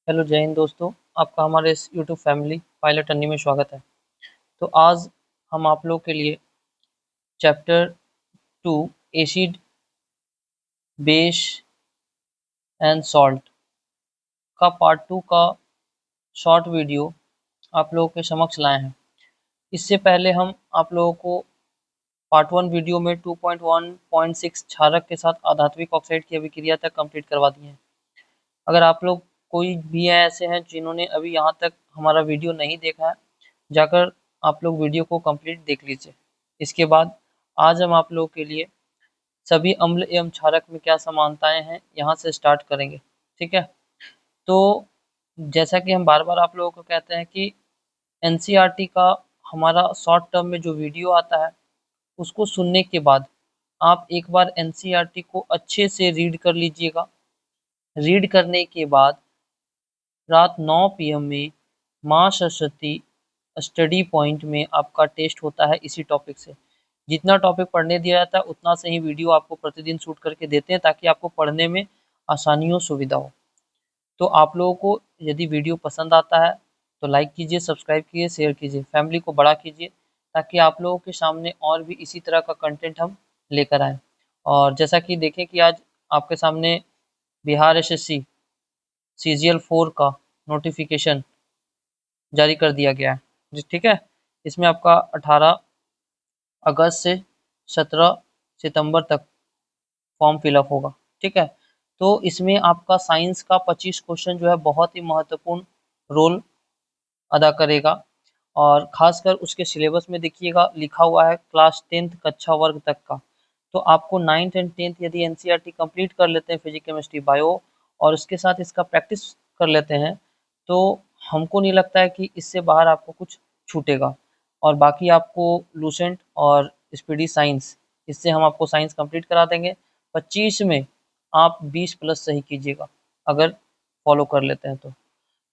Hello जय हिंद दोस्तों। आपका हमारे इस यूट्यूब फैमिली पायलट अन्नी में स्वागत है। तो आज हम आप लोग के लिए chapter 2 acid base and salt का पार्ट 2 का शॉर्ट वीडियो आप लोगों के समक्ष लाए हैं। इससे पहले हम आप लोगों को पार्ट 1 वीडियो में 2.1.6 क्षारक के साथ आधात्विक ऑक्साइड की अभिक्रिया तक कंप्लीट करवा दिए हैं। अगर आप लोग कोई भी हैं ऐसे हैं जिन्होंने अभी यहाँ तक हमारा वीडियो नहीं देखा है, जाकर आप लोग वीडियो को कंप्लीट देख लीजिए। इसके बाद आज हम आप लोगों के लिए सभी अम्ल एवं क्षारक में क्या समानताएं हैं यहाँ से स्टार्ट करेंगे। ठीक है। तो जैसा कि हम बार बार आप लोगों को कहते हैं कि एनसीईआरटी का हमारा शॉर्ट टर्म में जो वीडियो आता है उसको सुनने के बाद आप एक बार एनसीईआरटी को अच्छे से रीड कर लीजिएगा। रीड करने के बाद रात 9 पीएम में माँ सरस्वती स्टडी पॉइंट में आपका टेस्ट होता है इसी टॉपिक से। जितना टॉपिक पढ़ने दिया जाता है उतना से ही वीडियो आपको प्रतिदिन शूट करके देते हैं ताकि आपको पढ़ने में आसानी और सुविधा हो। तो आप लोगों को यदि वीडियो पसंद आता है तो लाइक कीजिए, सब्सक्राइब कीजिए, शेयर कीजिए, फैमिली को बड़ा कीजिए ताकि आप लोगों के सामने और भी इसी तरह का कंटेंट हम लेकर आएँ। और जैसा कि देखें कि आज आपके सामने बिहार एसएससी सीजीएल 4 का नोटिफिकेशन जारी कर दिया गया है जी। ठीक है। इसमें आपका 18 अगस्त से 17 सितंबर तक फॉर्म फिलअप होगा। ठीक है। तो इसमें आपका साइंस का 25 क्वेश्चन जो है बहुत ही महत्वपूर्ण रोल अदा करेगा। और खासकर उसके सिलेबस में देखिएगा लिखा हुआ है क्लास 10th कक्षा वर्ग तक का। तो आपको 9th एंड 10th यदि एनसीईआरटी कंप्लीट कर लेते हैं फिजिक्स केमिस्ट्री बायो और उसके साथ इसका प्रैक्टिस कर लेते हैं तो हमको नहीं लगता है कि इससे बाहर आपको कुछ छूटेगा। और बाकी आपको लूसेंट और स्पीडी साइंस, इससे हम आपको साइंस कंप्लीट करा देंगे। 25 में आप 20 प्लस सही कीजिएगा अगर फॉलो कर लेते हैं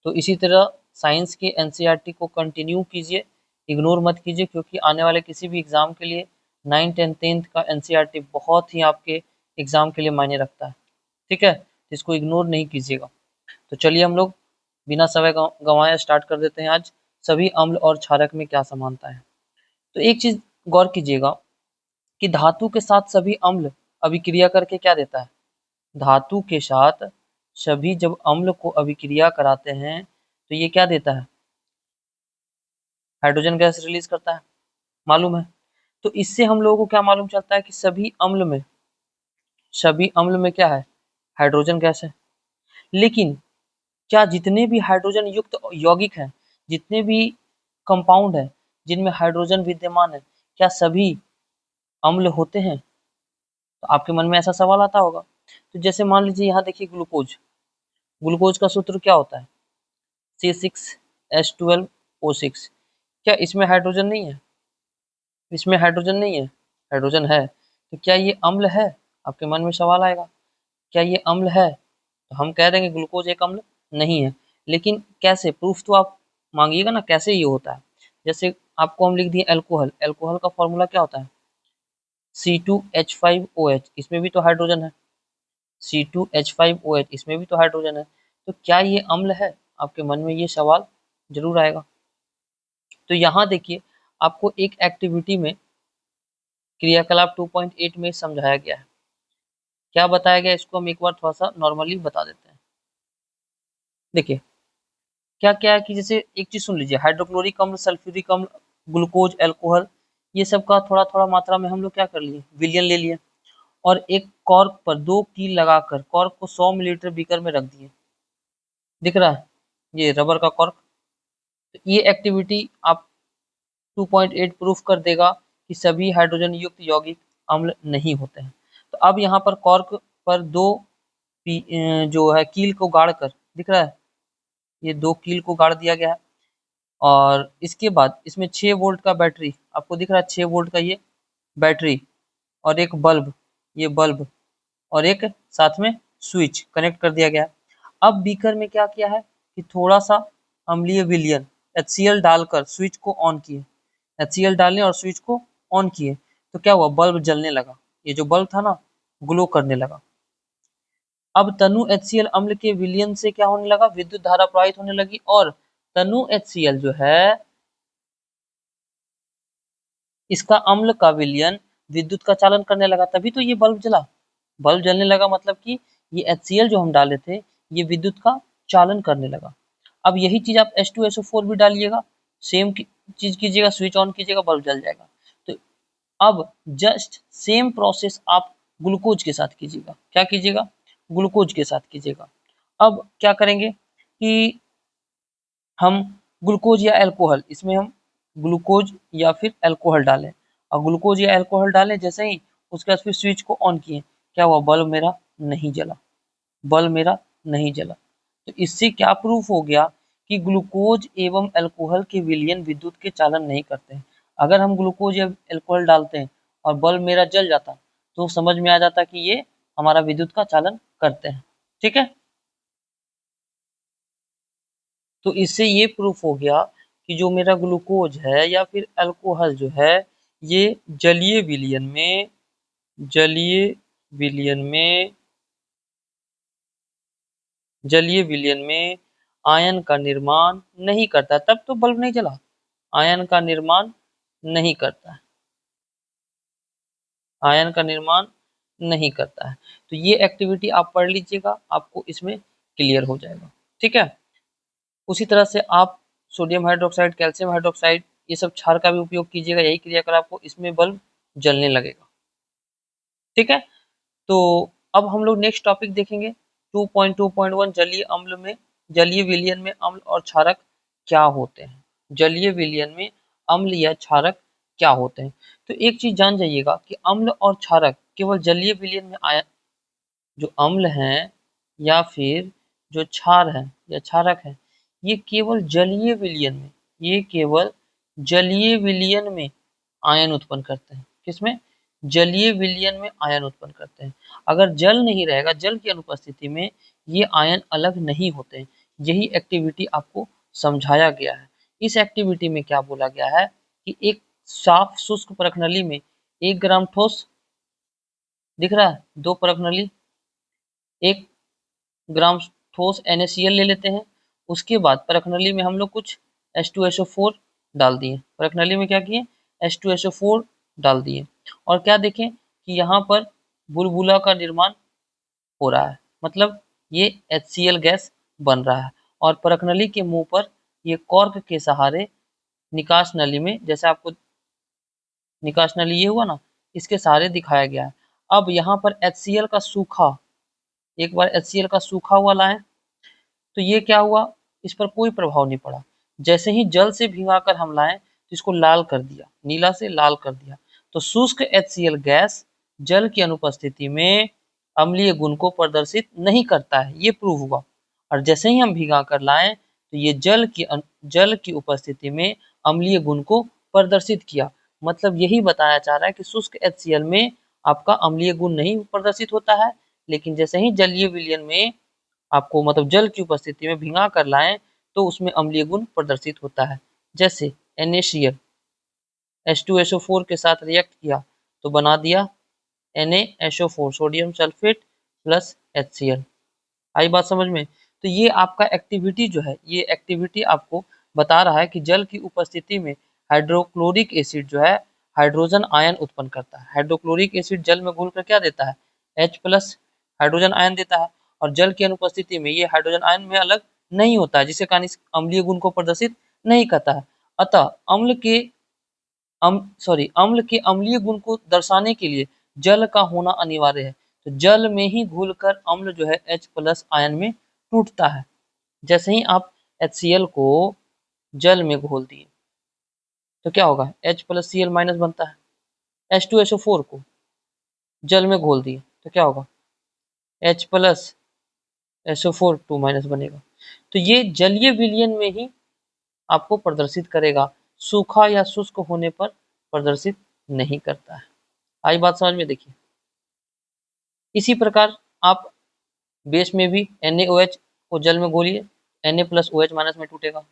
तो इसी तरह साइंस के एनसीईआरटी को कंटिन्यू कीजिए, इग्नोर मत कीजिए, क्योंकि आने वाले किसी भी एग्ज़ाम के लिए 9th एंड 10th का एनसीईआरटी बहुत ही आपके एग्ज़ाम के लिए मायने रखता है। ठीक है। इसको इग्नोर नहीं कीजिएगा। तो चलिए हम लोग बिना समय गंवाए स्टार्ट कर देते हैं। आज सभी अम्ल और क्षारक में क्या समानता है। तो एक चीज़ गौर कीजिएगा कि धातु के साथ सभी अम्ल अभिक्रिया करके क्या देता है। धातु के साथ सभी जब अम्ल को अभिक्रिया कराते हैं तो ये क्या देता है, हाइड्रोजन गैस रिलीज करता है, मालूम है। तो इससे हम लोगों को क्या मालूम चलता है कि सभी अम्ल में क्या है, हाइड्रोजन गैस है। लेकिन क्या जितने भी हाइड्रोजन युक्त यौगिक हैं, जितने भी कंपाउंड हैं जिनमें हाइड्रोजन विद्यमान है, क्या सभी अम्ल होते हैं? तो आपके मन में ऐसा सवाल आता होगा। तो जैसे मान लीजिए यहाँ देखिए ग्लूकोज, ग्लूकोज का सूत्र क्या होता है, C6H12O6। क्या इसमें हाइड्रोजन नहीं है? इसमें हाइड्रोजन नहीं है, हाइड्रोजन है। तो क्या ये अम्ल है? आपके मन में सवाल आएगा, क्या ये अम्ल है? तो हम कह देंगे ग्लूकोज एक अम्ल नहीं है। लेकिन कैसे, प्रूफ तो आप मांगिएगा ना, कैसे ये होता है। जैसे आपको हम लिख दिए अल्कोहल, अल्कोहल का फॉर्मूला क्या होता है, C2H5OH, इसमें भी तो हाइड्रोजन है। C2H5OH, इसमें भी तो हाइड्रोजन है। तो क्या ये अम्ल है? आपके मन में ये सवाल जरूर आएगा। तो यहाँ देखिए आपको एक एक्टिविटी में क्रियाकलाप 2.8 में समझाया गया है। क्या बताया गया, इसको हम एक बार थोड़ा सा नॉर्मली बता देते हैं। देखिए क्या क्या है कि जैसे एक चीज सुन लीजिए, हाइड्रोक्लोरिक अम्ल, सल्फ्यूरिक अम्ल, ग्लूकोज, अल्कोहल, ये सब का थोड़ा थोड़ा मात्रा में हम लोग क्या कर लिए, विलयन ले लिए और एक कॉर्क पर 2 कील लगाकर कॉर्क को 100 मिलीलीटर बीकर में रख दिए। दिख रहा है ये रबर का कॉर्क। तो ये एक्टिविटी आप 2.8 प्रूफ कर देगा कि सभी हाइड्रोजन युक्त यौगिक अम्ल नहीं होते हैं। तो अब यहाँ पर कॉर्क पर जो है कील को गाड़ कर, दिख रहा है ये 2 कील को गाड़ दिया गया है। और इसके बाद इसमें 6 वोल्ट का बैटरी, आपको दिख रहा है 6 वोल्ट का ये बैटरी, और एक बल्ब, ये बल्ब, और एक साथ में स्विच कनेक्ट कर दिया गया है। अब बीकर में क्या किया है कि थोड़ा सा अम्लीय विलयन HCl डालकर स्विच को ऑन किए, HCl डालने और स्विच को ऑन किए तो क्या हुआ, बल्ब जलने लगा। ये जो बल्ब था ना, ग्लो करने लगा। अब तनु HCl अम्ल के विलयन से क्या होने लगा, विद्युत धारा प्रवाहित होने लगी, और तनु HCl जो है इसका अम्ल का विलयन विद्युत का चालन करने लगा, तभी तो ये बल्ब जला। बल्ब जलने लगा मतलब कि ये HCl जो हम डाले थे ये विद्युत का चालन करने लगा। अब यही चीज आप H2SO4 भी डालिएगा, सेम चीज कीजिएगा, स्विच ऑन कीजिएगा, बल्ब जल जाएगा। तो अब जस्ट सेम प्रोसेस आप ग्लूकोज के साथ कीजिएगा। क्या कीजिएगा, ग्लूकोज के साथ कीजिएगा। अब क्या करेंगे कि हम ग्लूकोज या अल्कोहल, इसमें हम ग्लूकोज या फिर अल्कोहल डालें, और ग्लूकोज या अल्कोहल डालें जैसे ही उसके बाद फिर स्विच को ऑन किए, क्या हुआ, बल्ब मेरा नहीं जला, बल्ब मेरा नहीं जला। तो इससे क्या प्रूफ हो गया कि ग्लूकोज एवं अल्कोहल के विलयन विद्युत के चालन नहीं करते हैं। अगर हम ग्लूकोज या अल्कोहल डालते हैं और बल्ब मेरा जल जाता तो समझ में आ जाता कि ये हमारा विद्युत का चालन करते हैं। ठीक है, तो इससे ये प्रूफ हो गया कि जो मेरा ग्लूकोज है या फिर अल्कोहल जो है ये जलीय विलयन में जलीय विलयन में जलीय विलयन में आयन का निर्माण नहीं करता, तब तो बल्ब नहीं जला। आयन का निर्माण नहीं करता है, आयन का निर्माण नहीं करता है। तो ये एक्टिविटी आप पढ़ लीजिएगा, आपको इसमें क्लियर हो जाएगा। ठीक है, उसी तरह से आप सोडियम हाइड्रोक्साइड, कैल्शियम हाइड्रोक्साइड, ये सब क्षार का भी उपयोग कीजिएगा, यही क्रियाकलाप आपको इसमें बल्ब जलने लगेगा। ठीक है, तो अब हम लोग नेक्स्ट टॉपिक देखेंगे 2.2.1 जलीय अम्ल में, जलीय विलयन में अम्ल और क्षारक क्या होते हैं। जलीय विलयन में अम्ल या क्षारक क्या होते हैं। तो एक चीज जान जाइएगा कि अम्ल और क्षारक केवल जलीय विलयन में आया, जो अम्ल हैं या फिर जो क्षार हैं या क्षारक हैं, ये केवल जलीय विलयन में, ये केवल जलीय विलयन में आयन उत्पन्न करते हैं। किसमें, जलीय विलयन में आयन उत्पन्न करते हैं। अगर जल नहीं रहेगा, जल की अनुपस्थिति में ये आयन अलग नहीं होते हैं। यही एक्टिविटी आपको समझाया गया है। इस एक्टिविटी में क्या बोला गया है कि एक साफ शुष्क परखनली में 1 ग्राम ठोस दिख रहा है, 2 परखनली, 1 ग्राम ठोस NaCl ले लेते हैं। उसके बाद परखनली में हम लोग कुछ H2SO4 डाल दिए, परखनली में क्या किए, H2SO4 डाल दिए, और क्या देखें कि यहाँ पर बुलबुला का निर्माण हो रहा है, मतलब ये HCl गैस बन रहा है, और परखनली के मुंह पर ये कॉर्क के सहारे निकास नली में, जैसे आपको निकास नली ये हुआ ना, इसके सहारे दिखाया गया है। अब यहाँ पर HCl का सूखा, एक बार HCl का सूखा हुआ लाएं तो ये क्या हुआ, इस पर कोई प्रभाव नहीं पड़ा। जैसे ही जल से भिगाकर हम लाएं तो इसको लाल कर दिया, नीला से लाल कर दिया। तो शुष्क HCl गैस जल की अनुपस्थिति में अम्लीय गुण को प्रदर्शित नहीं करता है, ये प्रूव हुआ। और जैसे ही हम भिगा कर लाएं तो ये जल की उपस्थिति में अम्लीय गुण को प्रदर्शित किया। मतलब यही बताया जा रहा है कि शुष्क HCl में आपका अम्लीय गुण नहीं प्रदर्शित होता है, लेकिन जैसे ही जलीय विलयन में आपको मतलब जल की उपस्थिति में भिगा कर लाएं तो उसमें अम्लीय गुण प्रदर्शित होता है। जैसे NaCl H2SO4 के साथ रिएक्ट किया तो बना दिया NaSO4, sodium sulphate plus HCl। आई बात समझ में। तो ये आपका एक्टिविटी जो है, ये एक्टिविटी आपको बता रहा है कि जल की उपस्थिति में हाइड्रोक्लोरिक एसिड जो है हाइड्रोजन आयन उत्पन्न करता है। हाइड्रोक्लोरिक एसिड जल में घुलकर क्या देता है, H प्लस हाइड्रोजन आयन देता है, और जल की अनुपस्थिति में ये हाइड्रोजन आयन में अलग नहीं होता है, जिसके कारण इस अम्लीय गुण को प्रदर्शित नहीं करता है। अतः अम्ल के अम्लीय गुण को दर्शाने के लिए जल का होना अनिवार्य है। तो जल में ही घुलकर अम्ल जो है H प्लस आयन में टूटता है। जैसे ही आप HCl को जल में घोल दिए तो क्या होगा, H प्लस Cl माइनस बनता है। H2SO4 को जल में घोल दिए तो क्या होगा, H प्लस SO4 2 माइनस बनेगा। तो ये जलीय विलयन में ही आपको प्रदर्शित करेगा, सूखा या शुष्क होने पर प्रदर्शित नहीं करता है। आई बात समझ में। देखिए इसी प्रकार आप बेस में भी NaOH को जल में घोलिए, Na प्लस OH माइनस में टूटेगा।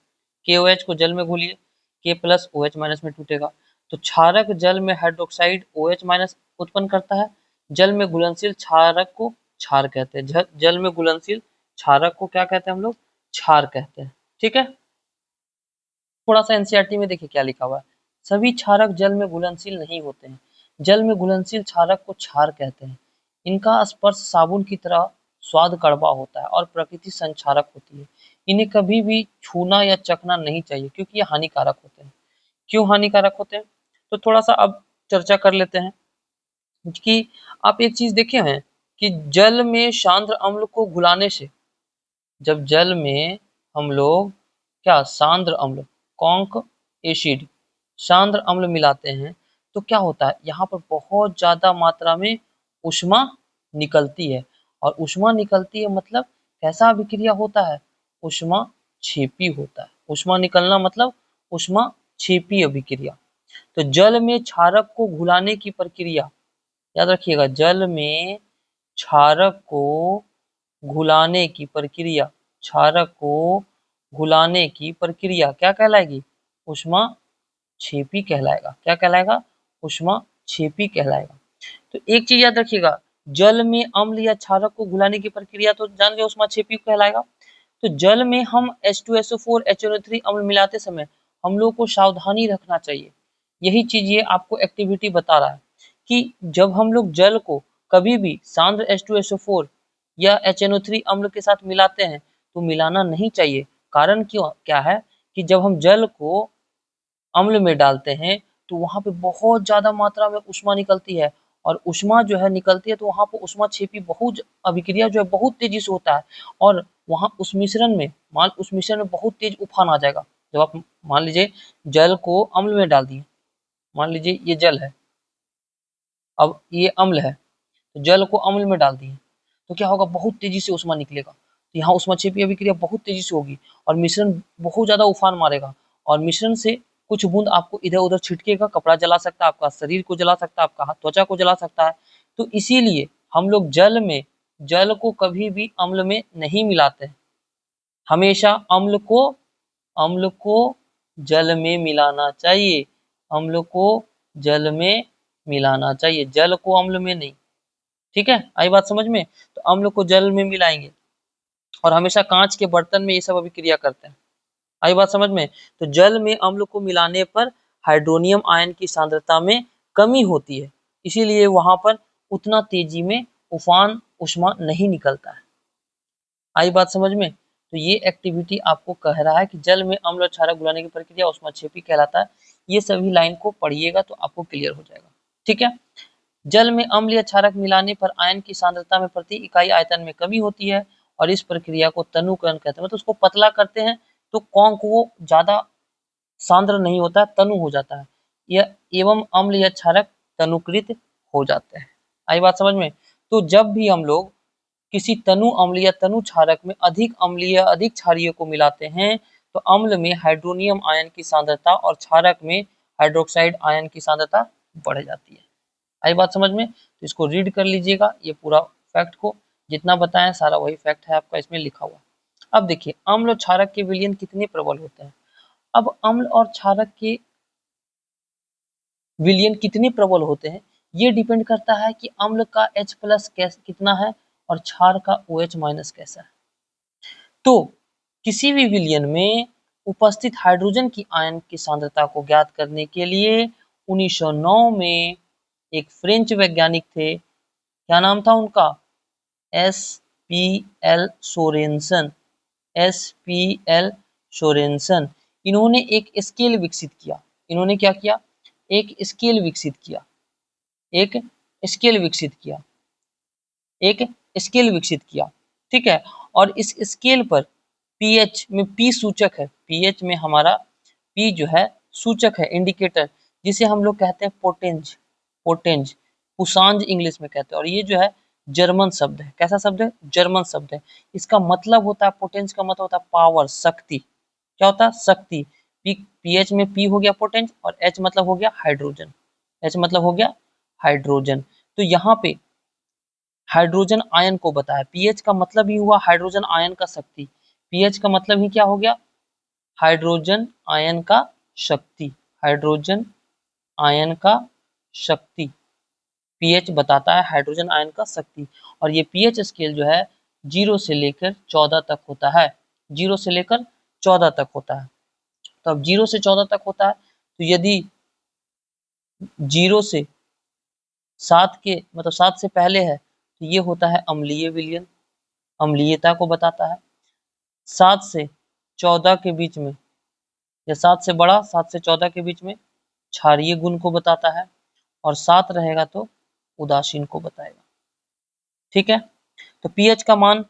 KOH को जल में घोलिए, K प्लस OH माइनस में टूटेगा। तो क्षारक जल में हाइड्रोक्साइड OH माइनस उत्पन्न करता है, जल में घुलनशील क्षारक को क्षार कहते हैं। जल में घुलनशील क्षारक को क्या कहते हैं हम लोग? क्षार कहते हैं। ठीक है, थोड़ा सा एनसीईआरटी में देखिए क्या लिखा हुआ है। सभी क्षारक जल में घुलनशील नहीं होते हैं। जल में घुलनशील क्षारक को क्षार कहते हैं। इनका स्पर्श साबुन की तरह स्वाद कड़वा होता है और प्रकृति संक्षारक होती है। इन्हें कभी भी छूना या चखना नहीं चाहिए क्योंकि ये हानिकारक होते हैं। क्यों हानिकारक होते हैं? तो थोड़ा सा अब चर्चा कर लेते हैं कि आप एक चीज देखे हैं कि जल में सांद्र अम्ल को घुलाने से, जब जल में हम लोग क्या सांद्र अम्ल कॉन्क एसिड सांद्र अम्ल मिलाते हैं तो क्या होता है, यहाँ पर बहुत ज्यादा मात्रा में ऊष्मा निकलती है। और ऊष्मा निकलती है मतलब कैसा अभिक्रिया होता है? ऊष्मा छेपी होता है। ऊष्मा निकलना मतलब ऊष्मा छेपी अभिक्रिया। तो जल में क्षारक को घुलाने की प्रक्रिया, याद रखिएगा, जल में क्षारक को घुलाने की प्रक्रिया, क्षारक को घुलाने की प्रक्रिया क्या कहलाएगी? ऊष्मा छेपी कहलाएगा। क्या कहलाएगा? ऊष्मा छेपी कहलाएगा। तो एक चीज याद रखिएगा, जल में अम्ल या क्षारक को घुलाने की प्रक्रिया तो जान गए ऊष्मा छेपी कहलाएगा। तो जल में हम H2SO4 HNO3 अम्ल मिलाते समय हम लोग को सावधानी रखना चाहिए। यही चीज ये आपको एक्टिविटी बता रहा है कि जब हम लोग जल को कभी भी सांद्र H2SO4 या HNO3 अम्ल के साथ मिलाते हैं तो मिलाना नहीं चाहिए। कारण क्यों क्या है कि जब हम जल को अम्ल में डालते हैं तो वहां पे बहुत ज्यादा मात्रा में ऊष्मा निकलती है, और ऊष्मा जो है निकलती है तो वहां पर ऊष्मा छेपी बहुत अभिक्रिया जो है बहुत तेजी से होता है। और वहां उस मिश्रण में बहुत तेज उफान आ जाएगा। जब आप मान लीजिए जल को अम्ल में डाल दिए, मान लीजिए ये जल है, अब ये अम्ल है, तो जल को अम्ल में डाल दिए तो क्या होगा, बहुत तेजी से ऊष्मा निकलेगा। तो यहाँ ऊष्मा छेपी अभिक्रिया बहुत तेजी से होगी और मिश्रण बहुत ज्यादा उफान मारेगा, और मिश्रण से कुछ बूंद आपको इधर उधर छिटकेगा, कपड़ा जला सकता है, आपका शरीर को जला सकता है, आपका त्वचा को जला सकता है। तो इसीलिए हम लोग जल को कभी भी अम्ल में नहीं मिलाते हैं। हमेशा अम्ल को जल में मिलाना चाहिए। अम्ल को जल में मिलाना चाहिए, जल को अम्ल में नहीं। ठीक है, आई बात समझ में? तो अम्ल को जल में मिलाएंगे, और हमेशा कांच के बर्तन में ये सब अभिक्रिया करते हैं। आई बात समझ में? तो जल में अम्ल को मिलाने पर हाइड्रोनियम आयन की सांद्रता में कमी होती है, इसीलिए वहां पर उतना तेजी में उफान ऊष्मा नहीं निकलता है। आई बात समझ में? तो ये एक्टिविटी आपको कह रहा है कि जल में अम्ल और क्षारक घुलाने की प्रक्रिया ऊष्माक्षेपी कहलाता है। ये सभी लाइन को पढ़िएगा तो आपको क्लियर हो जाएगा। ठीक है, जल में अम्ल या क्षारक मिलाने पर आयन की सांद्रता में प्रति इकाई आयतन में कमी होती है, और इस प्रक्रिया को तनुकरण कहते हैं। मतलब उसको पतला करते हैं तो कौन को वो ज्यादा सांद्र नहीं होता, तनु हो जाता है, यह एवं अम्ल या क्षारक तनुकृत हो जाते हैं। आई बात समझ में? तो जब भी हम लोग किसी तनु अम्ल या तनु क्षारक में अधिक अम्लीय या अधिक क्षारीय को मिलाते हैं तो अम्ल में हाइड्रोनियम आयन की सांद्रता और क्षारक में हाइड्रोक्साइड आयन की सांद्रता बढ़ जाती है। आई बात समझ में? तो इसको रीड कर लीजिएगा, ये पूरा फैक्ट को जितना बताएं सारा वही फैक्ट है आपका इसमें लिखा हुआ। अब देखिए अम्ल और क्षारक के विलयन कितने प्रबल होते हैं। अब अम्ल और क्षारक के विलयन कितने प्रबल होते हैं ये डिपेंड करता है कि अम्ल का H+ कितना है और क्षार का OH- कैसा है। तो किसी भी विलयन में उपस्थित हाइड्रोजन की आयन की सांद्रता को ज्ञात करने के लिए 1909 में एक फ्रेंच वैज्ञानिक थे, क्या नाम था उनका? SPL Sorensen. SPL Sorensen. इन्होंने एक स्केल विकसित किया। इन्होंने क्या किया? एक स्केल विकसित किया। एक स्केल विकसित किया। एक स्केल विकसित किया। ठीक है, और इस स्केल पर पीएच में पी सूचक है। पीएच में हमारा पी जो है सूचक है, इंडिकेटर, जिसे हम लोग कहते हैं पोटेंज। पोटेंज पुसांज इंग्लिश में कहते हैं, और ये जो है जर्मन शब्द है। कैसा शब्द है? जर्मन शब्द है। इसका मतलब होता है, पोटेंज का मतलब होता है पावर, शक्ति। क्या होता है? शक्ति। पीएच में पी हो गया पोटेंज, और एच मतलब हो गया हाइड्रोजन। एच मतलब हो गया हाइड्रोजन। तो यहाँ पे हाइड्रोजन आयन को बताया। पीएच का मतलब ही हुआ हाइड्रोजन आयन का शक्ति। पीएच का मतलब ही क्या हो गया? हाइड्रोजन आयन का शक्ति। हाइड्रोजन आयन का शक्ति पीएच बताता है हाइड्रोजन आयन का शक्ति। और ये पीएच स्केल जो है 0 से लेकर 14 तक होता है, 0 से लेकर 14 तक होता है। तो अब 0 से 14 तक होता है, तो यदि 0 से 7 के मतलब 7 से पहले है तो ये होता है अम्लीय विलयन, अम्लीयता को बताता है। 7 से 14 के बीच में या 7 से बड़ा 7 से 14 के बीच में क्षारीय गुण को बताता है, और 7 रहेगा तो उदासीन को बताएगा। ठीक है, तो पीएच का मान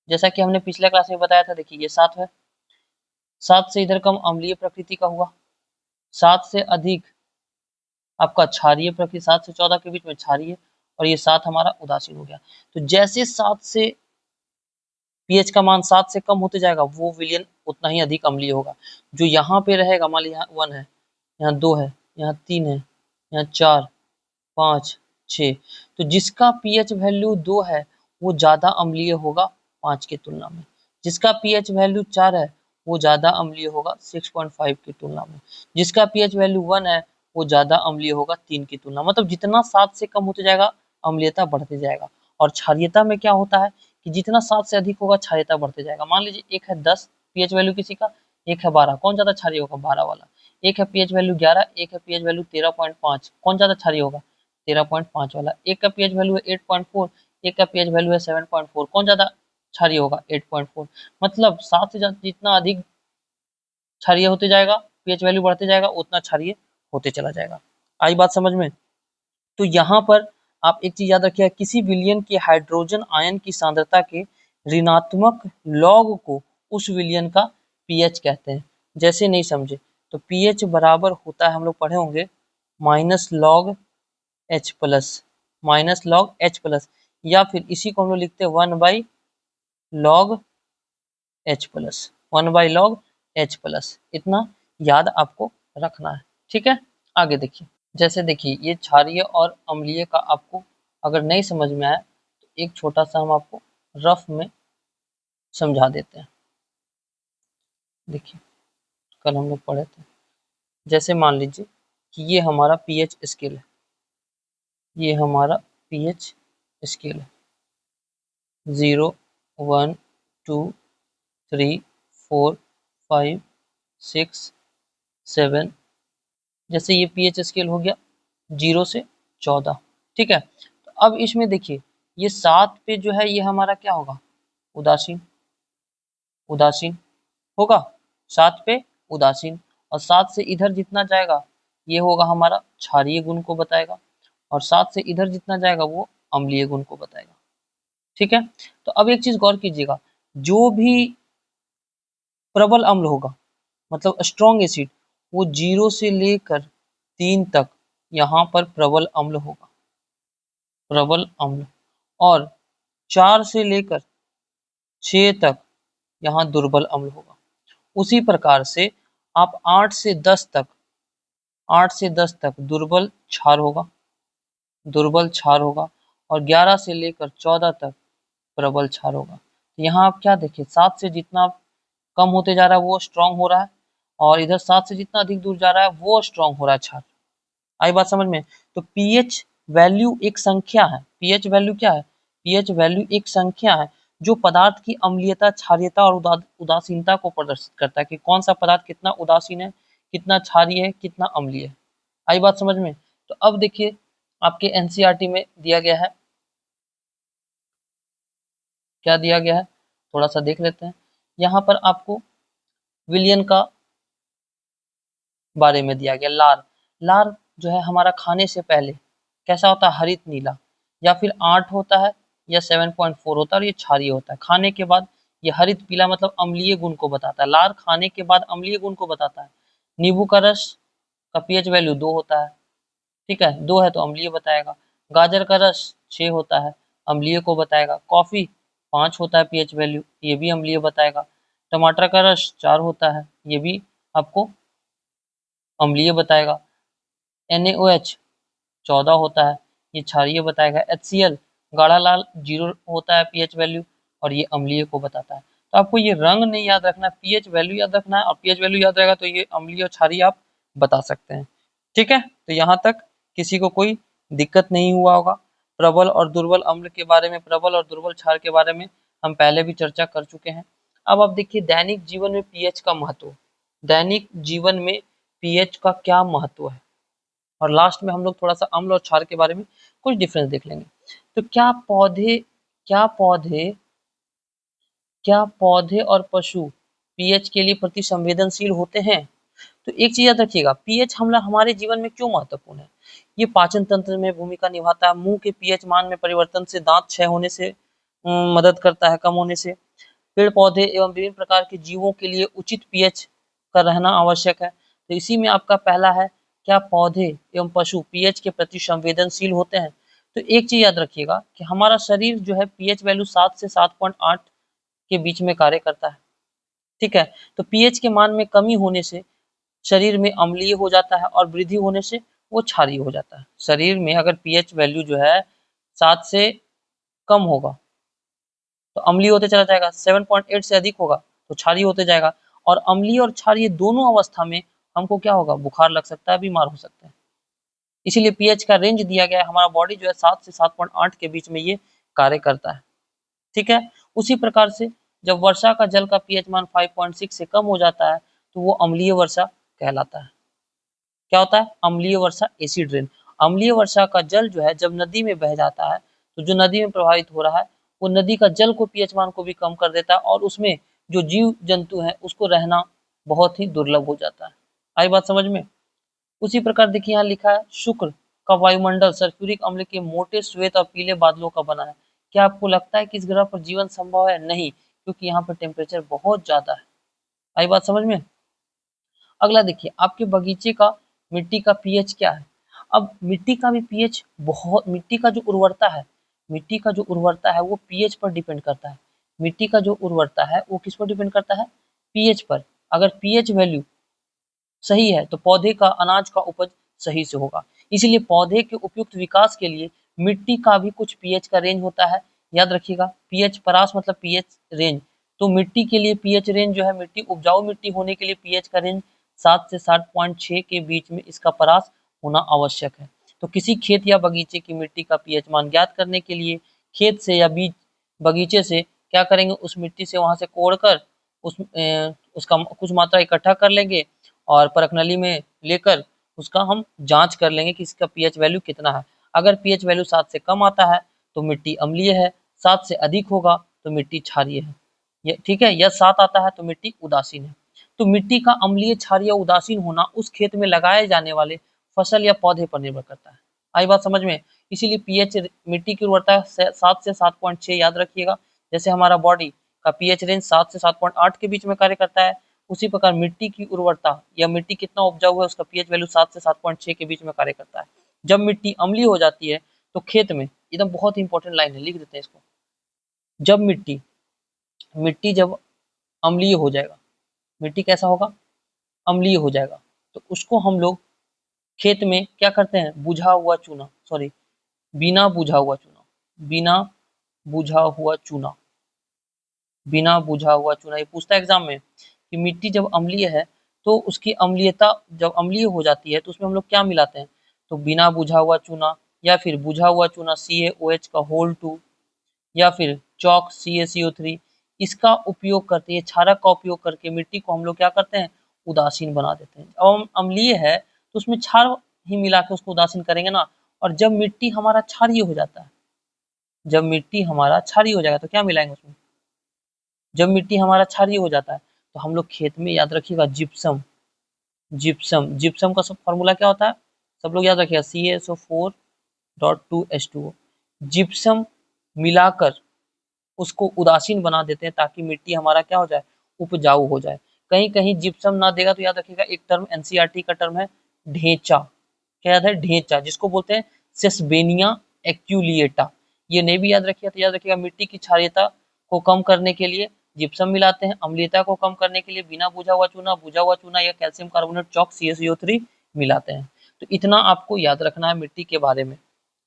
जैसा कि हमने पिछले क्लास में बताया था, देखिए ये 7 है, 7 से इधर कम अम्लीय प्रकृति का हुआ, 7 से अधिक आपका क्षारीय प्रकृति, 7 से 14 के बीच में क्षारीय, और ये 7 हमारा उदासीन हो गया। तो जैसे 7 से पीएच का मान 7 से कम होते जाएगा वो विलयन उतना ही अधिक अम्लीय होगा। जो यहाँ पे रहेगा, मान लीजिए यहाँ 1 है, यहाँ 2 है, यहाँ 3 है, यहाँ 4 5 6, तो जिसका पीएच वैल्यू 2 है वो ज़्यादा अम्लीय होगा 5 की तुलना में, जिसका पीएच वैल्यू 4 है वो ज़्यादा अम्लीय होगा 6.5 की तुलना में, जिसका पीएच वैल्यू 1 है वो ज़्यादा अम्लीय होगा 3 की तुलना। मतलब जितना 7 से कम होते जाएगा अम्लीयता बढ़ते जाएगा। और क्षारीयता में क्या होता है कि जितना 7 से अधिक होगा क्षारीयता बढ़ते जाएगा। मान लीजिए एक है 10 पीएच वैल्यू किसी का, एक है 12, कौन ज़्यादा क्षारीय होगा? 12 वाला। एक है पीएच वैल्यू 11, एक है पीएच वैल्यू 13.5, कौन ज़्यादा क्षारीय होगा? 13.5 वाला। एक का पीएच वैल्यू है 8.4, एक का पीएच वैल्यू है 7.4, कौन ज़्यादा क्षारीय होगा? 8.4। मतलब 7 से जितना अधिक क्षारीय होते जाएगा, पीएच वैल्यू बढ़ते जाएगा, उतना क्षारीय होते चला जाएगा। आई बात समझ में? तो यहाँ पर आप एक चीज याद रखिए, किसी विलयन के हाइड्रोजन आयन की सांद्रता के ऋणात्मक लॉग को उस विलयन का पीएच कहते हैं। जैसे नहीं समझे तो पीएच बराबर होता है, हम लोग पढ़े होंगे, minus log H plus, minus log H plus, या फिर इसी को हम लोग लिखते हैं 1 by log H plus, 1 by log H plus. इतना याद आपको रखना है। ठीक है, आगे देखिए। जैसे देखिए ये क्षारीय और अम्लीय का आपको अगर नहीं समझ में आया तो एक छोटा सा हम आपको रफ में समझा देते हैं। देखिए कल हम लोग पढ़े थे, जैसे मान लीजिए कि ये हमारा पीएच स्केल है, ये हमारा पीएच स्केल है, 0 1 2 3 4 5 6 7, जैसे ये पीएच स्केल हो गया 0 से 14। ठीक है, तो अब इसमें देखिए ये 7 पे जो है ये हमारा क्या होगा? उदासीन, उदासीन होगा 7 पे उदासीन। और 7 से इधर जितना जाएगा ये होगा हमारा क्षारीय गुण को बताएगा, और 7 से इधर जितना जाएगा वो अम्लीय गुण को बताएगा। ठीक है, तो अब एक चीज गौर कीजिएगा, जो भी प्रबल अम्ल होगा मतलब स्ट्रॉन्ग एसिड, वो 0 से लेकर 3 तक यहाँ पर प्रबल अम्ल होगा, प्रबल अम्ल, और 4 से लेकर 6 तक यहाँ दुर्बल अम्ल होगा। उसी प्रकार से आप 8 से 10 तक, 8 से 10 तक दुर्बल क्षार होगा, दुर्बल क्षार होगा, और 11 से लेकर 14 तक प्रबल क्षार होगा। तो यहाँ आप क्या देखिए, 7 से जितना कम होते जा रहा है वो स्ट्रॉन्ग हो रहा है, और इधर 7 से जितना अधिक दूर जा रहा है वो स्ट्रॉन्ग हो रहा है क्षार। आई बात समझ में? तो पीएच वैल्यू एक संख्या है, पीएच वैल्यू क्या है? पीएच वैल्यू एक संख्या है जो पदार्थ की अम्लीयता, क्षारीयता और उदासीनता को प्रदर्शित करता है कि कौन सा पदार्थ कितना उदासीन है, कितना क्षारीय है, कितना अम्लीय है। आई बात समझ में? तो अब देखिए आपके एनसीईआरटी में दिया गया है, क्या दिया गया है थोड़ा सा देख लेते हैं। यहाँ पर आपको विलयन का बारे में दिया गया। लार, लार जो है हमारा खाने से पहले कैसा होता है? हरित नीला, या फिर 8 होता है या 7.4 होता है, और ये क्षारीय होता है। खाने के बाद ये हरित पीला मतलब अम्लीय गुण को बताता है। लार खाने के बाद अम्लीय गुण को बताता है। नींबू का रस का पीएच वैल्यू 2 होता है, ठीक है, 2 है तो अम्लीय बताएगा। गाजर का रस 6 होता है, अम्लीय को बताएगा। कॉफी 5 होता है पीएच वैल्यू, ये भी अम्लीय बताएगा। टमाटर का रस 4 होता है, ये भी आपको अम्लीय बताएगा। NaOH 14 होता है, ये क्षारीय बताएगा। HCl गाढ़ा लाल 0 होता है पीएच वैल्यू, और ये अम्लीय को बताता है। तो आपको ये रंग नहीं याद रखना, पीएच वैल्यू याद रखना है, और पीएच वैल्यू याद रहेगा तो ये अम्लीय और क्षारीय आप बता सकते हैं। ठीक है, तो यहाँ तक किसी को कोई दिक्कत नहीं हुआ होगा। प्रबल और दुर्बल अम्ल के बारे में, प्रबल और दुर्बल क्षार के बारे में हम पहले भी चर्चा कर चुके हैं। अब आप देखिए दैनिक जीवन में पीएच का महत्व, दैनिक जीवन में पीएच का क्या महत्व है, और लास्ट में हम लोग थोड़ा सा अम्ल और क्षार के बारे में कुछ डिफरेंस देख लेंगे। तो क्या पौधे क्या पौधे और पशु पीएच के लिए प्रति संवेदनशील होते हैं? तो एक चीज याद रखिएगा, पीएच हमला हमारे जीवन में क्यों महत्वपूर्ण है। ये पाचन तंत्र में भूमिका निभाता है, मुंह के पीएच मान में परिवर्तन से, दांत क्षय होने से मदद करता है, कम होने से। पेड़ पौधे एवं विभिन्न प्रकार के जीवों के लिए उचित पीएच का रहना आवश्यक है। तो इसी में आपका पहला है, क्या पौधे एवं पशु पीएच के प्रति संवेदनशील होते हैं। तो एक चीज याद रखिएगा कि हमारा शरीर जो है पीएच वैल्यू 7 से 7.8 के बीच में कार्य करता है, ठीक है। तो पीएच के मान में कमी होने से शरीर में अम्लीय हो जाता है, और वृद्धि होने से वो क्षारीय हो जाता है। शरीर में अगर पीएच वैल्यू जो है 7 से कम होगा तो अम्लीय होते चला जाएगा, 7.8 से अधिक होगा तो क्षारीय होते जाएगा, और अम्लीय और क्षारीय दोनों अवस्था में हमको क्या होगा, बुखार लग सकता है, बीमार हो सकते हैं। इसीलिए पीएच का रेंज दिया गया है, हमारा बॉडी जो है 7 से 7.8 के बीच में ये कार्य करता है, ठीक है। उसी प्रकार से जब वर्षा का जल का पीएच मान 5.6 से कम हो जाता है तो वो अम्लीय वर्षा कहलाता है। क्या होता है, अम्लीय वर्षा, एसिड रेन। अम्लीय वर्षा का जल जो है जब नदी में बह जाता है तो जो नदी में प्रभावित हो रहा है वो नदी का जल को पीएच मान को भी कम कर देता है, और उसमें जो जीव जंतु है उसको रहना बहुत ही दुर्लभ हो जाता है। आई बात समझ में। उसी प्रकार देखिए यहाँ लिखा है, शुक्र का वायुमंडल सल्फ्यूरिक अम्ल के मोटे श्वेत और पीले बादलों का बना है। क्या आपको लगता है कि इस ग्रह पर जीवन संभव है? नहीं, क्योंकि यहाँ पर टेम्परेचर बहुत ज्यादा है। आई बात समझ में। अगला देखिए, आपके बगीचे का मिट्टी का पीएच क्या है। अब मिट्टी का भी पीएच बहुत, मिट्टी का जो उर्वरता है, मिट्टी का जो उर्वरता है वो पीएच पर डिपेंड करता है। मिट्टी का जो उर्वरता है वो किस पर डिपेंड करता है, पीएच पर। अगर पीएच वैल्यू सही है तो पौधे का, अनाज का उपज सही से होगा। इसीलिए पौधे के उपयुक्त विकास के लिए मिट्टी का भी कुछ पीएच का रेंज होता है। याद रखिएगा, पीएच परास मतलब पीएच रेंज। तो मिट्टी के लिए पीएच रेंज जो है, मिट्टी उपजाऊ मिट्टी होने के लिए पीएच का रेंज 7 से 7.6 के बीच में इसका परास होना आवश्यक है। तो किसी खेत या बगीचे की मिट्टी का पीएच मान ज्ञात करने के लिए खेत से या बीज बगीचे से क्या करेंगे, उस मिट्टी से वहां से कोड़कर उसका कुछ मात्रा इकट्ठा कर लेंगे, और परख नली में लेकर उसका हम जांच कर लेंगे कि इसका पीएच वैल्यू कितना है। अगर पीएच वैल्यू 7 से कम आता है तो मिट्टी अम्लीय है, 7 से अधिक होगा तो मिट्टी क्षारीय है, ये ठीक है। या 7 आता है तो मिट्टी उदासीन है। तो मिट्टी का अम्लीय, क्षारीय, उदासीन होना उस खेत में लगाए जाने वाले फसल या पौधे पर निर्भर करता है। आई बात समझ में। इसीलिए पीएच, मिट्टी की उर्वरता 7 से 7.6 याद रखिएगा। जैसे हमारा बॉडी का पीएच रेंज 7 से 7.8 के बीच में कार्य करता है, उसी प्रकार मिट्टी की उर्वरता या मिट्टी कितना उपजाऊ है उसका पीएच वैल्यू 7 से 7.6 के बीच में कार्य करता है। जब मिट्टी अम्लीय हो जाती है तो खेत में, एकदम बहुत इंपॉर्टेंट लाइन है, लिख देते हैं इसको, जब मिट्टी मिट्टी जब अम्लीय हो जाएगा, मिट्टी कैसा होगा, अम्लीय हो जाएगा, तो उसको हम लोग खेत में क्या करते हैं, बुझा हुआ चूना, सॉरी, बिना बुझा हुआ चूना, बिना बुझा हुआ चूना, बिना बुझा हुआ चूना। ये पूछता है एग्जाम में कि मिट्टी जब अम्लीय है तो उसकी अम्लीयता जब अम्लीय हो जाती है तो उसमें हम लोग क्या मिलाते हैं, तो बिना बुझा हुआ चूना, या फिर बुझा हुआ चूना CaOH का होल 2, या फिर चौक CaCO3, इसका उपयोग करते हैं, क्षारक का उपयोग करके मिट्टी को हम लोग क्या करते हैं, उदासीन बना देते हैं। अब हम अम्लीय है तो उसमें क्षार ही मिला के उसको उदासीन करेंगे ना। और जब मिट्टी हमारा क्षारीय हो जाता है, जब मिट्टी हमारा क्षारीय हो जाएगा तो क्या मिलाएंगे उसमें, जब मिट्टी हमारा क्षारीय हो जाता है तो हम लोग खेत में, याद रखिएगा, जिप्सम, जिप्सम का सब फॉर्मूला क्या होता है, सब लोग याद रखिएगा, CaSO4.2H2O। जिप्सम मिलाकर उसको उदासीन बना देते हैं ताकि मिट्टी हमारा क्या हो जाए, उपजाऊ हो जाए। कहीं कहीं जिप्सम ना देगा तो याद रखिएगा, एक टर्म एनसीईआरटी का टर्म है ढेंचा, क्या याद है, ढेंचा, जिसको बोलते हैं सेसबेनिया एक्यूलिएटा। ये नहीं भी याद रखिएगा तो याद रखिएगा, मिट्टी की क्षारीयता को कम करने के लिए जिप्सम मिलाते हैं, अम्लीयता को कम करने के लिए बिना बुझा हुआ चूना या कैल्शियम कार्बोनेट चौक CaCO3 मिलाते हैं। तो इतना आपको याद रखना है मिट्टी के बारे में।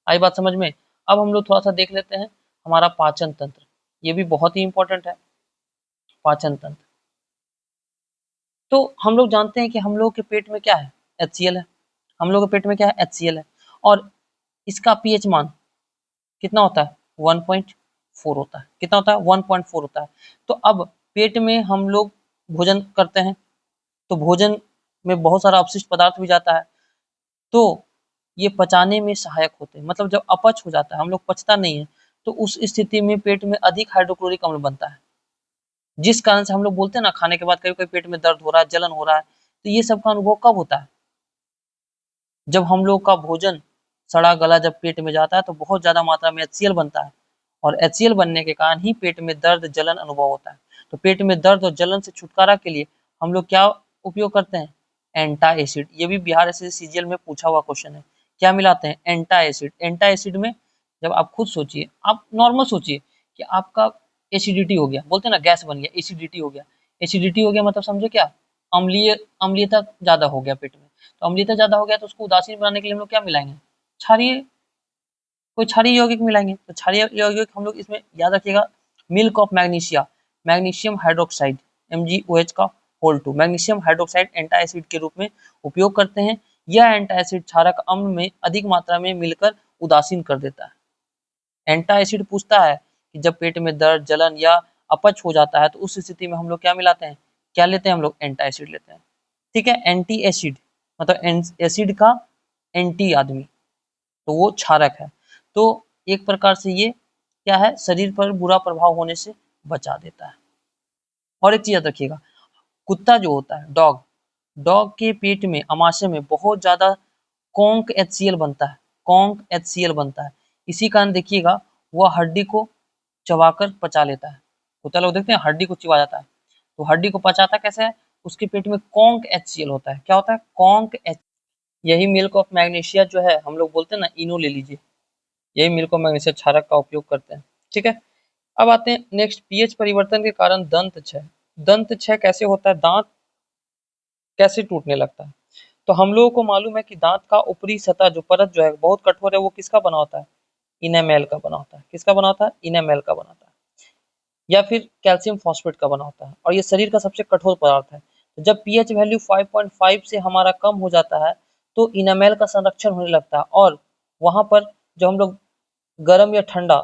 आई बात समझ में। अब हम लोग थोड़ा सा देख लेते हैं हमारा पाचन तंत्र, ये भी बहुत ही इंपॉर्टेंट है, पाचन तंत्र। तो हम लोग जानते हैं कि हम लोग के पेट में क्या है, HCl है, हम लोग के पेट में क्या है, HCl है। और इसका पीएच मान कितना होता है? 1.4 होता है। कितना होता है? 1.4 होता है। तो अब पेट में हम लोग भोजन करते हैं, तो भोजन में बहुत सारा अपशिष्ट पदार्थ भी जाता है, तो ये पचाने में सहायक होते हैं। मतलब जब अपच हो जाता है, हम लोग पचता नहीं है, तो उस स्थिति में पेट में अधिक हाइड्रोक्लोरिक अम्ल बनता है, जिस कारण से हम लोग बोलते हैं ना, खाने के बाद कभी-कभी पेट में दर्द हो रहा है, जलन हो रहा है, तो ये सब का अनुभव कब होता है? जब हम लोग का भोजन सड़ा गला जब पेट में जाता है, तो बहुत ज़्यादा मात्रा में HCl बनता है, और HCl बनने के कारण ही पेट में दर्द, जलन अनुभव होता है। तो पेट में दर्द और जलन से छुटकारा के लिए हम लोग क्या उपयोग करते हैं? एंटा एसिड। ये भी बिहार एसएससी सीजीएल में पूछा हुआ क्वेश्चन है। क्या मिलाते हैं? एंटा एसिड। एंटा एसिड में जब आप खुद सोचिए, आप नॉर्मल सोचिए कि आपका एसिडिटी हो गया, बोलते हैं ना गैस बन गया, एसिडिटी हो गया। एसिडिटी हो गया मतलब समझे क्या? अम्लीय अम्लीयता ज़्यादा हो गया पेट में। तो अम्लीयता ज़्यादा हो गया, तो उसको उदासीन बनाने के लिए हम लोग क्या मिलाएंगे? क्षारीय, कोई क्षारीय यौगिक मिलाएंगे। तो क्षारीय यौगिक हम लोग इसमें याद रखिएगा, milk of magnesia, magnesium hydroxide, MgOH का होल 2, मैग्नीशियम हाइड्रोक्साइड एंटा एसिड के रूप में उपयोग करते हैं। यह एंटा एसिड क्षारक अम्ल में अधिक मात्रा में मिलकर उदासीन कर देता है। एंटा एसिड पूछता है कि जब पेट में दर्द, जलन या अपच हो जाता है, तो उस स्थिति में हम लोग क्या मिलाते हैं? क्या लेते हैं हम लोग? एंटा एसिड लेते हैं। ठीक है, एंटी एसिड मतलब एसिड का एंटी आदमी, तो वो क्षारक है। तो एक प्रकार से ये क्या है? शरीर पर बुरा प्रभाव होने से बचा देता है। और एक चीज याद रखिएगा, कुत्ता जो होता है, डॉग, डॉग के पेट में, अमाशय में बहुत ज्यादा कॉन्क HCl बनता है। कॉन्क HCl बनता है। इसी कारण देखिएगा वह हड्डी को चबाकर पचा लेता है। कुत्ता लोग देखते हैं हड्डी को चिबा जाता है, तो हड्डी को पचाता कैसे है? उसके पेट में कॉन्क HCl होता है। क्या होता है? Conc H। यही मिल्क ऑफ मैग्नीशिया जो है, हम लोग बोलते हैं ना, इनो ले लीजिए, यही मिल्क ऑफ मैग्नीशिया क्षारक का उपयोग करते हैं। ठीक है, अब आते हैं नेक्स्ट, पीएच परिवर्तन के कारण दंत क्षय। दंत क्षय कैसे होता है? दांत कैसे टूटने लगता है? तो हम लोगों को मालूम है कि दांत का ऊपरी सतह जो परत जो है बहुत कठोर है, वो किसका बना होता है? इनेमेल का बना होता है। किसका बना होता है? इनेमेल का बना होता है, या फिर कैल्शियम फॉस्फेट का बना होता है, और ये शरीर का सबसे कठोर पदार्थ है। तो जब पीएच वैल्यू 5.5 से हमारा कम हो जाता है, तो इनेमेल का संरक्षण होने लगता है, और वहां पर जब हम लोग गर्म या ठंडा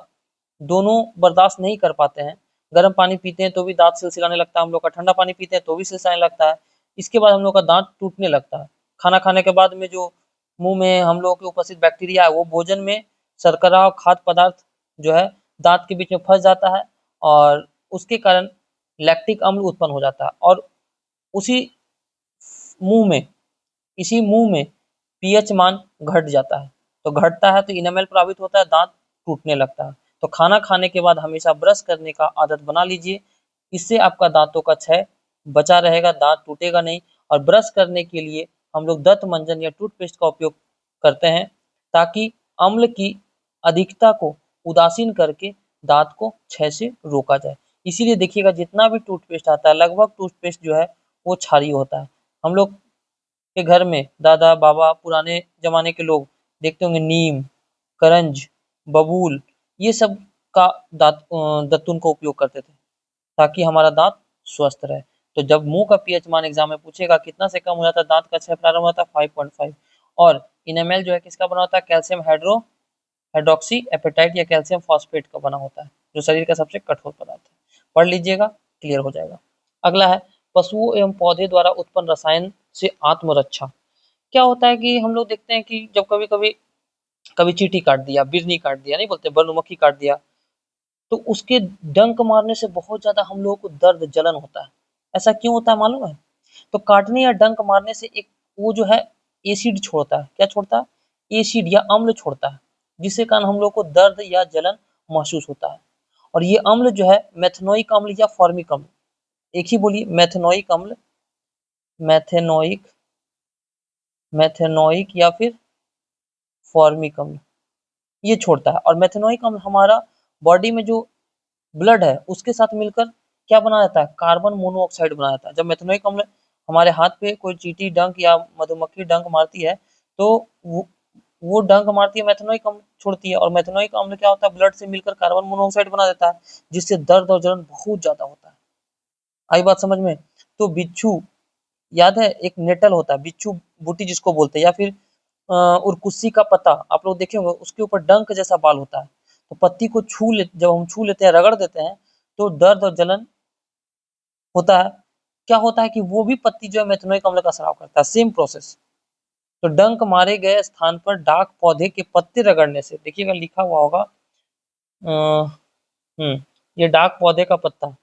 दोनों बर्दाश्त नहीं कर पाते हैं, गर्म पानी पीते हैं तो भी दांत सिलसिलाने लगता है हम लोग का, ठंडा पानी पीते हैं तो भी सिलसिलाने लगता है। इसके बाद हम लोग का दांत टूटने लगता है। खाना खाने के बाद में जो मुंह में हम लोग के उपस्थित बैक्टीरिया है, वो भोजन में शर्करा और खाद्य पदार्थ जो है दांत के बीच में फंस जाता है, और उसके कारण लैक्टिक अम्ल उत्पन्न हो जाता है, और उसी मुंह में इसी मुंह में पीएच मान घट जाता है। तो घटता है तो इनेमल प्रभावित होता है, दांत टूटने लगता है। तो खाना खाने के बाद हमेशा ब्रश करने का आदत बना लीजिए, इससे आपका दांतों का क्षय बचा रहेगा, दांत टूटेगा नहीं। और ब्रश करने के लिए हम लोग दंत मंजन या टूथपेस्ट का उपयोग करते हैं, ताकि अम्ल की अधिकता को उदासीन करके दांत को क्षय से रोका जाए। इसीलिए देखिएगा जितना भी टूथपेस्ट आता है, लगभग टूथपेस्ट जो है वो क्षारीय होता है। हम लोग के घर में दादा बाबा पुराने जमाने के लोग देखते होंगे नीम, करंज, बबूल, ये सब का दातुन का उपयोग करते थे, ताकि हमारा दांत स्वस्थ रहे। तो जब मुंह का पीएच मान एग्जाम में पूछेगा कितना से कम हो जाता है, दांत का क्षय प्रारंभ होता है 5.5। और इनेमेल जो है किसका बना होता है? कैल्शियम हाइड्रोक्सी एपेटाइट या कैल्शियम फॉस्फेट का बना होता है, जो शरीर का सबसे कठोर पदार्थ है। पढ़ लीजिएगा, क्लियर हो जाएगा। अगला है पशुओं एवं पौधे द्वारा उत्पन्न रसायन से आत्मरक्षा। क्या होता है कि हम लोग देखते हैं कि जब कभी कभी कभी चींटी काट दिया, बिरनी काट दिया, नहीं बोलते, मधुमक्खी काट दिया, तो उसके डंक मारने से बहुत ज्यादा हम लोगों को दर्द, जलन होता है। ऐसा क्यों होता है मालूम है? तो काटने या डंक मारने से एक वो जो है एसिड छोड़ता है। क्या छोड़ता है? एसिड या अम्ल छोड़ता है, जिसके कारण हम लोग को दर्द या जलन महसूस होता है। और ये अम्ल जो है मेथनोइक अम्ल या फॉर्मिक अम्ल, एक ही बोलिए, मेथनोइक अम्ल, मैथेनोइक मैथेनोइक या फिर फॉर्मिक अम्ल, ये छोड़ता है। और मेथेनोइक अम्ल हमारा बॉडी में जो ब्लड है उसके साथ मिलकर क्या बना जाता है? कार्बन मोनोऑक्साइड बना जाता है। जब मेथेनोइक अम्ल हमारे हाथ पे कोई चींटी डंक या मधुमक्खी डंक मारती है, तो वो डंक मारती है, मेथेनोइक अम्ल छोड़ती है, और मेथेनोइक अम्ल क्या होता है? ब्लड से मिलकर कार्बन मोनोऑक्साइड बना देता है, जिससे दर्द और जलन बहुत ज्यादा होता है। आई बात समझ में? तो बिच्छू, याद है एक नेटल होता है, बिच्छू बूटी जिसको बोलते हैं, या फिर उरकुस्सी का पत्ता आप लोग देखे होंगे, उसके ऊपर डंक जैसा बाल होता है। तो पत्ती को जब हम छू लेते हैं, रगड़ देते हैं, तो दर्द और जलन होता है। क्या होता है कि वो भी पत्ती जो है मेथनोइक अम्ल का स्राव करता है, सेम प्रोसेस। तो डंक मारे गए स्थान पर डाक पौधे के पत्ते रगड़ने से, देखिएगा लिखा हुआ होगा, ये डाक पौधे का पत्ता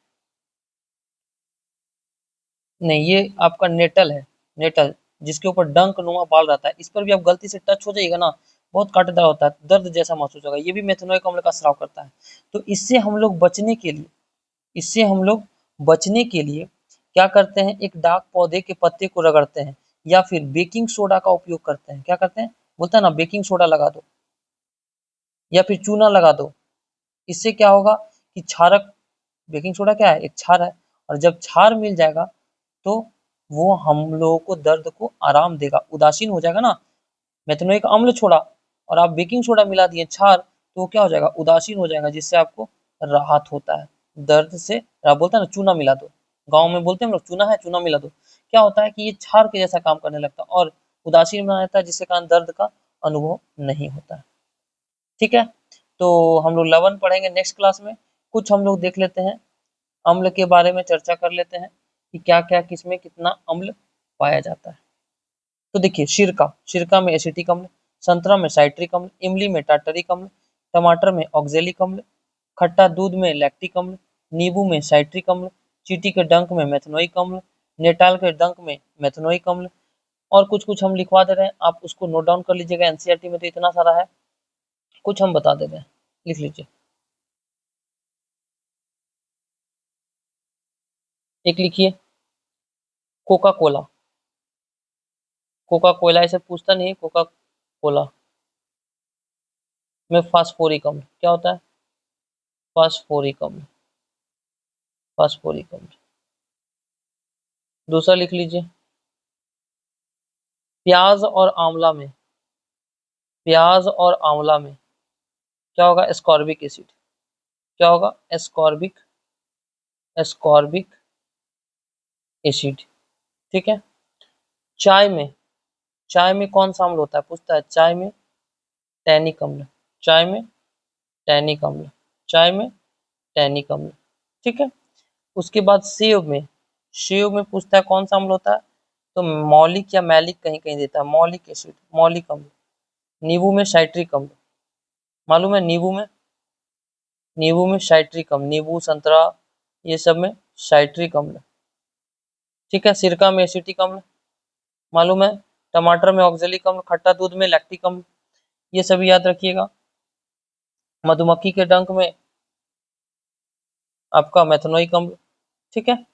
नहीं, ये आपका नेटल है, नेटल, जिसके ऊपर डंक नुमा बाल रहता है। इस पर भी आप गलती से टच हो जाइएगा ना, बहुत कांटेदार होता है, दर्द जैसा महसूस होगा। ये भी मेथनोइक अम्ल का स्राव करता है। तो इससे हम लोग बचने के लिए क्या करते हैं, एक डाक पौधे के पत्ते को रगड़ते हैं, या फिर बेकिंग सोडा का उपयोग करते हैं। क्या करते हैं, बोलता है ना बेकिंग सोडा लगा दो या फिर चूना लगा दो। इससे क्या होगा कि क्षारक, बेकिंग सोडा क्या है, एक क्षार है, और जब क्षार मिल जाएगा तो वो हम लोगों को दर्द को आराम देगा, उदासीन हो जाएगा ना। मेथनोइक अम्ल छोड़ा और आप बेकिंग सोडा मिला दिए, क्षार, तो वो क्या हो जाएगा, उदासीन हो जाएगा, जिससे आपको राहत होता है दर्द से। आप बोलते हैं ना चूना मिला दो, गाँव में बोलते हैं हम लोग चूना है, चूना मिला दो। क्या होता है कि ये क्षार के जैसा काम करने लगता है और उदासीन बना रहता है, जिसके कारण दर्द का अनुभव नहीं होता है। ठीक है, तो हम लोग लवण पढ़ेंगे नेक्स्ट क्लास में। कुछ हम लोग देख लेते हैं, अम्ल के बारे में चर्चा कर लेते हैं कि क्या क्या किसमें कितना अम्ल पाया जाता है। तो देखिए, सिरका में एसिटिक अम्ल, संतरा में साइट्रिक अम्ल, इमली में टार्टरिक अम्ल, टमाटर में ऑक्जेलिक अम्ल, खट्टा दूध में लैक्टिक अम्ल, नींबू में साइट्रिक अम्ल, चींटी के डंक में मेथनोइक अम्ल, नेटाल के डंक में मेथनोइक अम्ल। और कुछ कुछ हम लिखवा दे रहे हैं, आप उसको नोट डाउन कर लीजिएगा, एनसीईआरटी में तो इतना सारा है, कुछ हम बता दे रहे हैं, लिख लीजिए। एक लिखिए, कोका कोला, कोका कोला ऐसे पूछता नहीं, कोका कोला में फास्फोरिक अम्ल, क्या होता है, फास्फोरिक अम्ल, फास्फोरिक अम्ल। दूसरा लिख लीजिए, प्याज और आंवला में, प्याज और आंवला में क्या होगा, एस्कॉर्बिक एसिड, क्या होगा, एस्कॉर्बिक, एस्कॉर्बिक एसिड। ठीक है, चाय में, चाय में कौन सा अम्ल होता है, पूछता है, चाय में टैनिक अम्ल, चाय में टैनिक अम्ल, चाय में टैनिक अम्ल। ठीक है, उसके बाद सेव में, सेव में पूछता है कौन सा अम्ल होता है, तो मौलिक या मैलिक कहीं कहीं देता है, मौलिक एसिड, मौलिक अम्ल। नींबू में साइट्रिक अम्ल, मालूम है, नींबू में साइट्रिक अम्ल, नींबू संतरा ये सब में साइट्रिक अम्ल। ठीक है, सिरका में एसिटिक अम्ल, मालूम है, टमाटर में ऑक्जेलिक अम्ल, खट्टा दूध में लैक्टिक अम्ल, ये सभी याद रखिएगा। मधुमक्खी के डंक में आपका मेथनोइक अम्ल। ठीक है,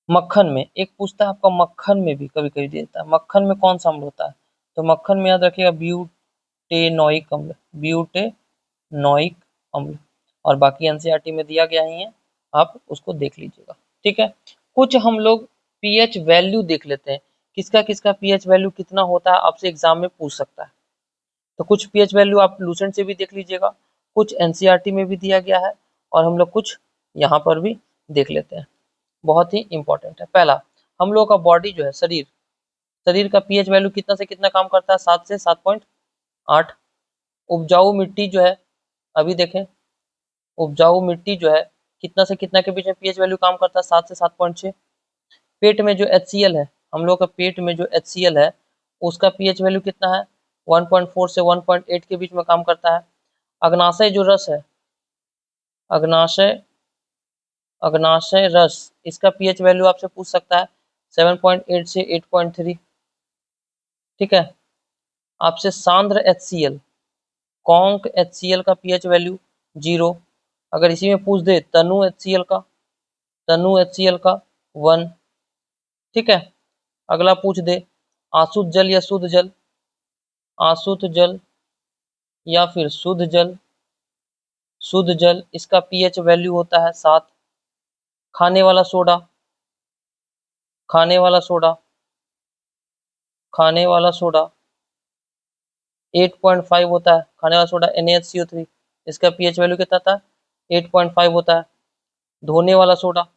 मक्खन में एक पूछता है आपका, मक्खन में भी कभी कभी देता है, मक्खन में कौन सा अम्ल होता है, तो मक्खन में याद रखिएगा ब्यूटेनोइक अम्ल, ब्यूटेनोइक अम्ल। और बाकी एनसीईआरटी में दिया गया ही है, आप उसको देख लीजिएगा। ठीक है, कुछ हम लोग पीएच वैल्यू देख लेते हैं, किसका किसका पीएच वैल्यू कितना होता है, आपसे एग्जाम में पूछ सकता है। तो कुछ पीएच वैल्यू आप लूसेंट से भी देख लीजिएगा, कुछ एनसीईआरटी में भी दिया गया है, और हम लोग कुछ यहाँ पर भी देख लेते हैं, बहुत ही इंपॉर्टेंट है। पहला, हम लोग का बॉडी जो है, शरीर, शरीर का पीएच वैल्यू कितना से कितना काम करता है, 7 से 7.8। उपजाऊ मिट्टी जो है, अभी देखें, उपजाऊ मिट्टी जो है कितना से कितना के बीच में पीएच वैल्यू काम करता है, 7 से 7.6। पेट में जो HCl है, हम लोग का पेट में जो HCl है उसका पीएच वैल्यू कितना है, 1.4 से 1.8 के बीच में काम करता है। अग्नाशय जो रस है, अग्नाशय, अग्नाशय रस, इसका पीएच वैल्यू आपसे पूछ सकता है, 7.8 से 8.3। ठीक है, आपसे सांद्र HCl, कॉन्क HCl का पीएच वैल्यू 0। अगर इसी में पूछ दे तनु HCl का, तनु HCl का 1। ठीक है, अगला पूछ दे आसुत जल या शुद्ध जल, आसुत जल या फिर शुद्ध जल, शुद्ध जल, इसका पीएच वैल्यू होता है 7। खाने वाला सोडा, खाने वाला सोडा, खाने वाला सोडा 8.5 होता है, खाने वाला सोडा NaHCO3, इसका पीएच वैल्यू कितना था, 8.5 होता है। धोने वाला सोडा,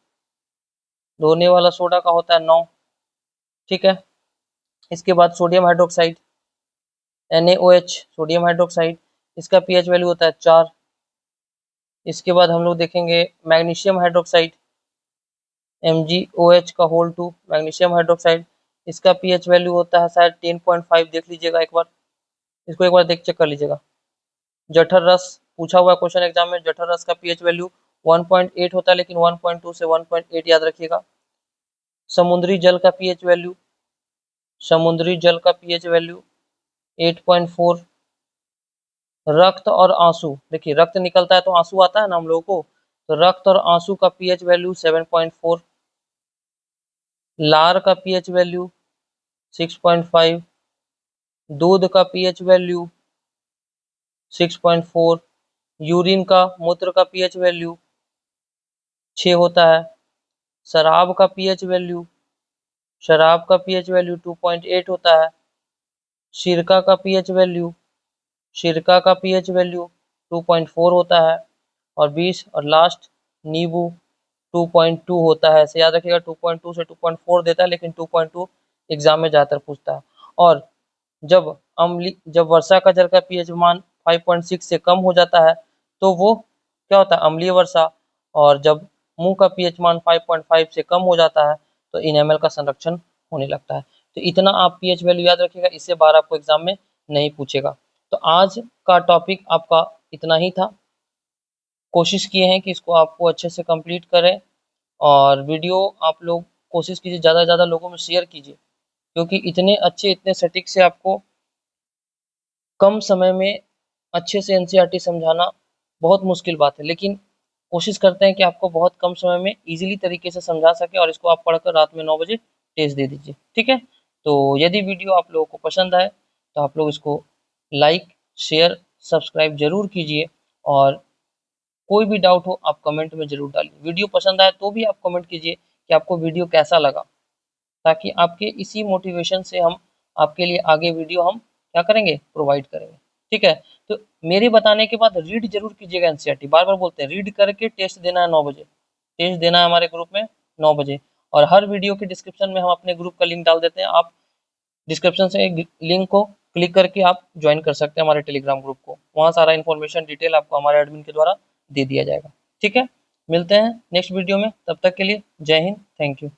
धोने वाला सोडा का होता है 9। ठीक है, इसके बाद sodium hydroxide, NaOH sodium hydroxide, इसका pH वैल्यू होता है 4। इसके बाद हम लोग देखेंगे मैग्नीशियम हाइड्रोक्साइड MgOH का होल 2 मैग्नीशियम हाइड्रोक्साइड, इसका pH वैल्यू होता है शायद 10.5, देख लीजिएगा एक बार, इसको एक बार देख चेक कर लीजिएगा। जठर रस पूछा हुआ क्वेश्चन एग्जाम में, जठर रस का pH वैल्यू 1.8 होता है, लेकिन 1.2 से 1.8 याद रखिएगा। समुद्री जल का pH वैल्यू, समुद्री जल का pH वैल्यू 8.4। रक्त और आंसू, देखिए रक्त निकलता है तो आंसू आता है ना हम लोगों को, तो रक्त और आंसू का pH वैल्यू 7.4। लार का pH वैल्यू 6.5। दूध का pH वैल्यू 6.4। यूरिन का, मूत्र का pH वैल्यू 6 होता है। शराब का pH वैल्यू, शराब का pH वैल्यू 2.8 होता है। सिरका का pH वैल्यू, सिरका का pH वैल्यू 2.4 होता है। और 20 और लास्ट नींबू 2.2 होता है। ऐसे याद रखिएगा 2.2 से 2.4 देता है, लेकिन 2.2 एग्जाम में ज़्यादातर पूछता है। और जब वर्षा का जल का pH मान 5.6 से कम हो जाता है तो वो क्या होता है, अम्लीय वर्षा। और जब मुंह का pH मान 5.5 से कम हो जाता है तो इनेमल का संरक्षण होने लगता है। तो इतना आप pH वैल्यू याद रखिएगा, इससे बार आपको एग्जाम में नहीं पूछेगा। तो आज का टॉपिक आपका इतना ही था। कोशिश किए हैं कि इसको आपको अच्छे से कंप्लीट करें, और वीडियो आप लोग कोशिश कीजिए ज़्यादा से ज़्यादा लोगों में शेयर कीजिए, क्योंकि इतने अच्छे इतने सटीक से आपको कम समय में अच्छे से NCERT समझाना बहुत मुश्किल बात है, लेकिन कोशिश करते हैं कि आपको बहुत कम समय में ईजिली तरीके से समझा सके, और इसको आप पढ़कर रात में 9 बजे टेस्ट दे दीजिए, ठीक है। तो यदि वीडियो आप लोगों को पसंद आए तो आप लोग इसको लाइक, शेयर, सब्सक्राइब जरूर कीजिए, और कोई भी डाउट हो आप कमेंट में जरूर डालिए। वीडियो पसंद आए तो भी आप कमेंट कीजिए कि आपको वीडियो कैसा लगा, ताकि आपके इसी मोटिवेशन से हम आपके लिए आगे वीडियो हम क्या करेंगे, प्रोवाइड करेंगे, ठीक है। तो मेरे बताने के बाद रीड जरूर कीजिएगा NCERT, बार बार बोलते हैं रीड करके टेस्ट देना है 9 बजे, टेस्ट देना है हमारे ग्रुप में 9 बजे। और हर वीडियो के डिस्क्रिप्शन में हम अपने ग्रुप का लिंक डाल देते हैं, आप डिस्क्रिप्शन से लिंक को क्लिक करके आप ज्वाइन कर सकते हैं हमारे टेलीग्राम ग्रुप को, वहाँ सारा इन्फॉर्मेशन डिटेल आपको हमारे एडमिन के द्वारा दे दिया जाएगा, ठीक है। मिलते हैं नेक्स्ट वीडियो में, तब तक के लिए जय हिंद, थैंक यू।